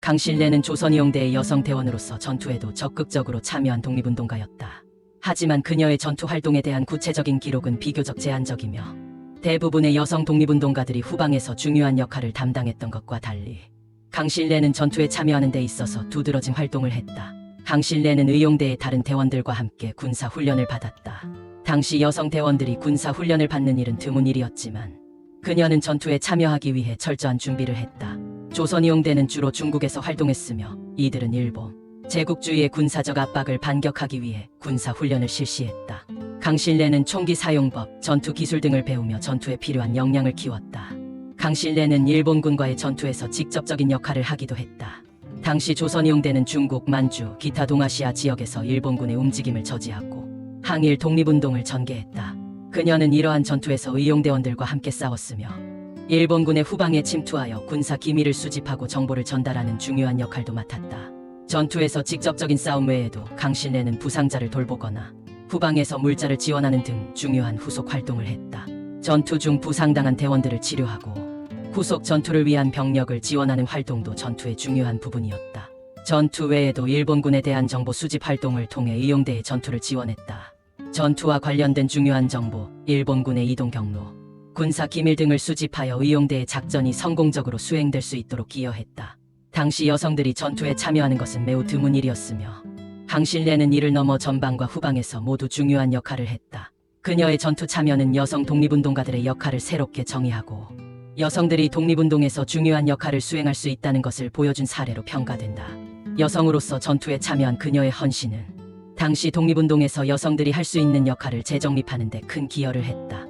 강신래는 조선이용대의 여성 대원으로서 전투에도 적극적으로 참여한 독립운동가였다. 하지만 그녀의 전투 활동에 대한 구체적인 기록은 비교적 제한적이며 대부분의 여성 독립운동가들이 후방에서 중요한 역할을 담당했던 것과 달리 강신래는 전투에 참여하는 데 있어서 두드러진 활동을 했다. 강신래는 의용대의 다른 대원들과 함께 군사 훈련을 받았다. 당시 여성 대원들이 군사 훈련을 받는 일은 드문 일이었지만 그녀는 전투에 참여하기 위해 철저한 준비를 했다. 조선이용대는 주로 중국에서 활동했으며 이들은 일본 제국주의의 군사적 압박을 반격하기 위해 군사 훈련을 실시했다. 강신래는 총기 사용법, 전투 기술 등을 배우며 전투에 필요한 역량을 키웠다. 강신래는 일본군과의 전투에서 직접적인 역할을 하기도 했다. 당시 조선이용대는 중국, 만주, 기타 동아시아 지역에서 일본군의 움직임을 저지하고 항일 독립운동을 전개했다. 그녀는 이러한 전투에서 의용대원들과 함께 싸웠으며 일본군의 후방에 침투하여 군사 기밀을 수집하고 정보를 전달하는 중요한 역할도 맡았다. 전투에서 직접적인 싸움 외에도 강신래는 부상자를 돌보거나 후방에서 물자를 지원하는 등 중요한 후속 활동을 했다. 전투 중 부상당한 대원들을 치료하고 후속 전투를 위한 병력을 지원하는 활동도 전투의 중요한 부분이었다. 전투 외에도 일본군에 대한 정보 수집 활동을 통해 의용대의 전투를 지원했다. 전투와 관련된 중요한 정보, 일본군의 이동 경로, 군사 기밀 등을 수집하여 의용대의 작전이 성공적으로 수행될 수 있도록 기여했다. 당시 여성들이 전투에 참여하는 것은 매우 드문 일이었으며 강신래는 이를 넘어 전방과 후방에서 모두 중요한 역할을 했다. 그녀의 전투 참여는 여성 독립운동가들의 역할을 새롭게 정의하고 여성들이 독립운동에서 중요한 역할을 수행할 수 있다는 것을 보여준 사례로 평가된다. 여성으로서 전투에 참여한 그녀의 헌신은 당시 독립운동에서 여성들이 할 수 있는 역할을 재정립하는 데 큰 기여를 했다.